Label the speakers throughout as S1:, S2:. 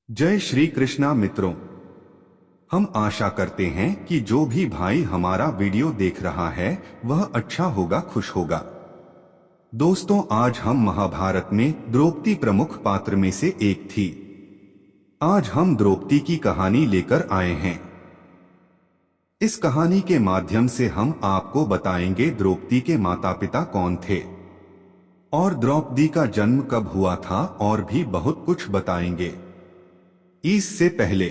S1: जय श्री कृष्णा मित्रों। हम आशा करते हैं कि जो भी भाई हमारा वीडियो देख रहा है वह अच्छा होगा, खुश होगा। दोस्तों, आज हम महाभारत में द्रौपदी प्रमुख पात्र में से एक थी। आज हम द्रौपदी की कहानी लेकर आए हैं। इस कहानी के माध्यम से हम आपको बताएंगे द्रौपदी के माता पिता कौन थे और द्रौपदी का जन्म कब हुआ था, और भी बहुत कुछ बताएंगे। इससे पहले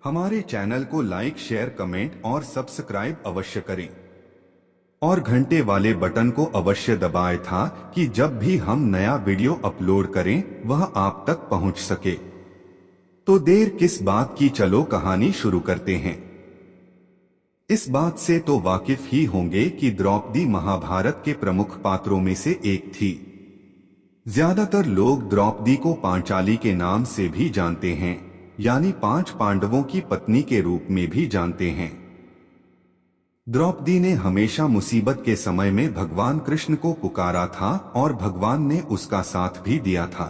S1: हमारे चैनल को लाइक, शेयर, कमेंट और सब्सक्राइब अवश्य करें और घंटे वाले बटन को अवश्य दबाएं था कि जब भी हम नया वीडियो अपलोड करें वह आप तक पहुंच सके। तो देर किस बात की, चलो कहानी शुरू करते हैं। इस बात से तो वाकिफ ही होंगे कि द्रौपदी महाभारत के प्रमुख पात्रों में से एक थी। ज्यादातर लोग द्रौपदी को पांचाली के नाम से भी जानते हैं, यानी 5 पांडवों की पत्नी के रूप में भी जानते हैं। द्रौपदी ने हमेशा मुसीबत के समय में भगवान कृष्ण को पुकारा था और भगवान ने उसका साथ भी दिया था।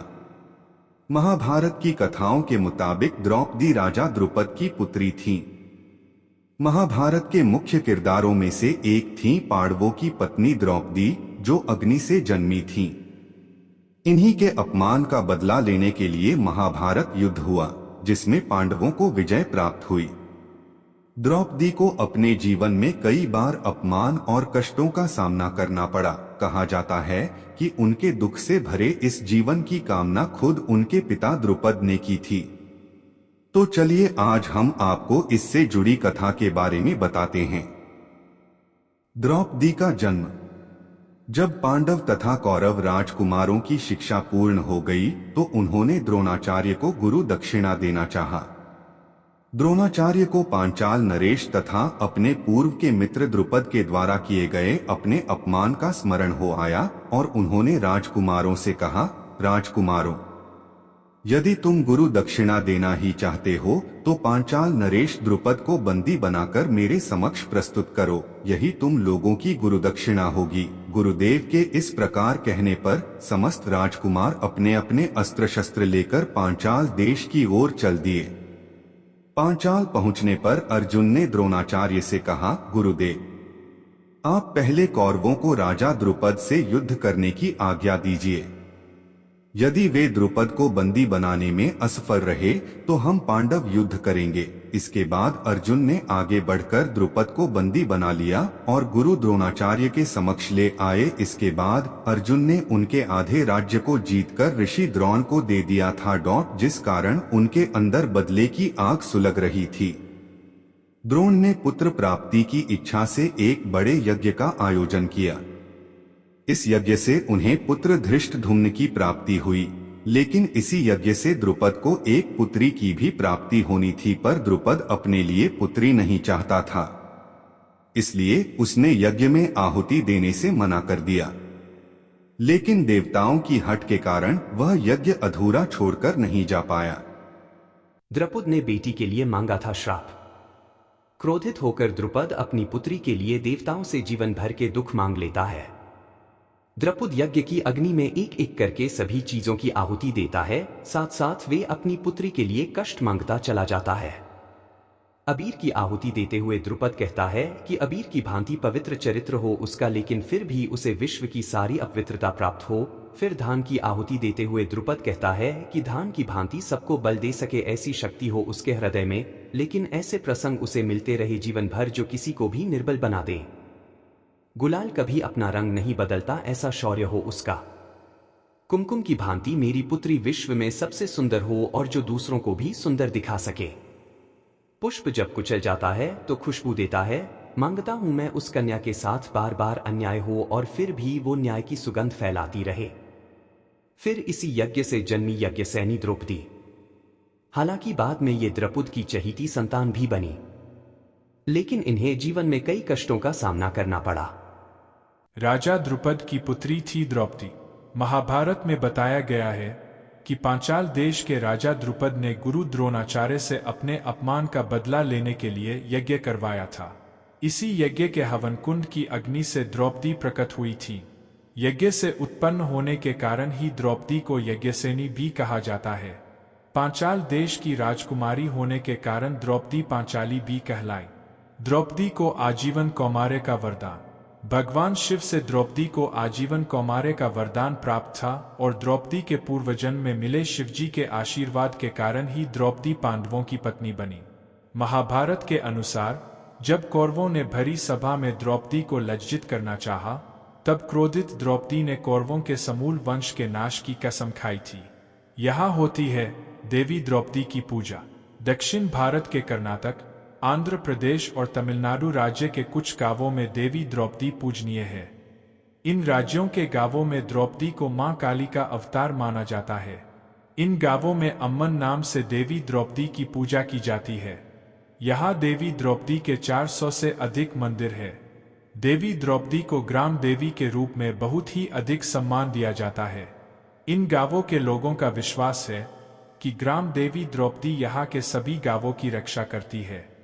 S1: महाभारत की कथाओं के मुताबिक द्रौपदी राजा द्रुपद की पुत्री थीं। महाभारत के मुख्य किरदारों में से एक थीं पांडवों की पत्नी द्रौपदी, जो अग्नि से जन्मी थीं। इन्हीं के अपमान का बदला लेने के लिए महाभारत युद्ध हुआ, जिसमें पांडवों को विजय प्राप्त हुई। द्रौपदी को अपने जीवन में कई बार अपमान और कष्टों का सामना करना पड़ा। कहा जाता है कि उनके दुख से भरे इस जीवन की कामना खुद उनके पिता द्रुपद ने की थी। तो चलिए आज हम आपको इससे जुड़ी कथा के बारे में बताते हैं। द्रौपदी का जन्म। जब पांडव तथा कौरव राजकुमारों की शिक्षा पूर्ण हो गई तो उन्होंने द्रोणाचार्य को गुरु दक्षिणा देना चाहा। द्रोणाचार्य को पांचाल नरेश तथा अपने पूर्व के मित्र द्रुपद के द्वारा किए गए अपने अपमान का स्मरण हो आया और उन्होंने राजकुमारों से कहा, राजकुमारों, यदि तुम गुरु दक्षिणा देना ही चाहते हो तो पांचाल नरेश द्रुपद को बंदी बनाकर मेरे समक्ष प्रस्तुत करो, यही तुम लोगों की गुरु दक्षिणा होगी। गुरुदेव के इस प्रकार कहने पर समस्त राजकुमार अपने अपने अस्त्र शस्त्र लेकर पांचाल देश की ओर चल दिए। पांचाल पहुंचने पर अर्जुन ने द्रोणाचार्य से कहा, गुरुदेव, आप पहले कौरवों को राजा द्रुपद से युद्ध करने की आज्ञा दीजिए। यदि वे द्रुपद को बंदी बनाने में असफल रहे तो हम पांडव युद्ध करेंगे। इसके बाद अर्जुन ने आगे बढ़कर द्रुपद को बंदी बना लिया और गुरु द्रोणाचार्य के समक्ष ले आए। इसके बाद अर्जुन ने उनके आधे राज्य को जीतकर ऋषि द्रोण को दे दिया था, जिस कारण उनके अंदर बदले की आग सुलग रही थी। द्रोण ने पुत्र प्राप्ति की इच्छा से एक बड़े यज्ञ का आयोजन किया। इस यज्ञ से उन्हें पुत्र धृष्टद्युम्न की प्राप्ति हुई, लेकिन इसी यज्ञ से द्रुपद को एक पुत्री की भी प्राप्ति होनी थी, पर द्रुपद अपने लिए पुत्री नहीं चाहता था, इसलिए उसने यज्ञ में आहुति देने से मना कर दिया। लेकिन देवताओं की हट के कारण वह यज्ञ अधूरा छोड़कर नहीं जा पाया।
S2: द्रुपद ने बेटी के लिए मांगा था श्राप। क्रोधित होकर द्रुपद अपनी पुत्री के लिए देवताओं से जीवन भर के दुख मांग लेता है। द्रुपद यज्ञ की अग्नि में एक एक करके सभी चीजों की आहुति देता है, साथ साथ वे अपनी पुत्री के लिए कष्ट मांगता चला जाता है। अबीर की आहुति देते हुए द्रुपद कहता है कि अबीर की भांति पवित्र चरित्र हो उसका, लेकिन फिर भी उसे विश्व की सारी अपवित्रता प्राप्त हो। फिर धान की आहुति देते हुए द्रुपद कहता है कि धान की भांति सबको बल दे सके ऐसी शक्ति हो उसके हृदय में, लेकिन ऐसे प्रसंग उसे मिलते रहे जीवन भर जो किसी को भी निर्बल बना दे। गुलाल कभी अपना रंग नहीं बदलता ऐसा शौर्य हो उसका। कुमकुम की भांति मेरी पुत्री विश्व में सबसे सुंदर हो और जो दूसरों को भी सुंदर दिखा सके। पुष्प जब कुचल जाता है तो खुशबू देता है। मांगता हूं मैं उस कन्या के साथ बार बार अन्याय हो और फिर भी वो न्याय की सुगंध फैलाती रहे। फिर इसी यज्ञ से जन्मी यज्ञसेनी द्रौपदी। हालांकि बाद में ये द्रुपद की चहेती संतान भी बनी, लेकिन इन्हें जीवन में कई कष्टों का सामना करना पड़ा।
S3: राजा द्रुपद की पुत्री थी द्रौपदी। महाभारत में बताया गया है कि पांचाल देश के राजा द्रुपद ने गुरु द्रोणाचार्य से अपने अपमान का बदला लेने के लिए यज्ञ करवाया था। इसी यज्ञ के हवन कुंड की अग्नि से द्रौपदी प्रकट हुई थी। यज्ञ से उत्पन्न होने के कारण ही द्रौपदी को यज्ञसेनी भी कहा जाता है। पांचाल देश की राजकुमारी होने के कारण द्रौपदी पांचाली भी कहलाई। द्रौपदी को आजीवन कौमार्य का वरदान। भगवान शिव से द्रौपदी को आजीवन कौमार्य का वरदान प्राप्त था और द्रौपदी के पूर्वजन्म में मिले शिवजी के आशीर्वाद के कारण ही द्रौपदी पांडवों की पत्नी बनी। महाभारत के अनुसार जब कौरवों ने भरी सभा में द्रौपदी को लज्जित करना चाहा, तब क्रोधित द्रौपदी ने कौरवों के समूल वंश के नाश की कसम खाई थी। यहाँ होती है देवी द्रौपदी की पूजा। दक्षिण भारत के कर्नाटक, आंध्र प्रदेश और तमिलनाडु राज्य के कुछ गांवों में देवी द्रौपदी पूजनीय है। इन राज्यों के गांवों में द्रौपदी को मां काली का अवतार माना जाता है। इन गांवों में अम्मन नाम से देवी द्रौपदी की पूजा की जाती है। यहाँ देवी द्रौपदी के 400 से अधिक मंदिर है। देवी द्रौपदी को ग्राम देवी के रूप में बहुत ही अधिक सम्मान दिया जाता है। इन गांवों के लोगों का विश्वास है कि ग्राम देवी द्रौपदी यहाँ के सभी गांवों की रक्षा करती है।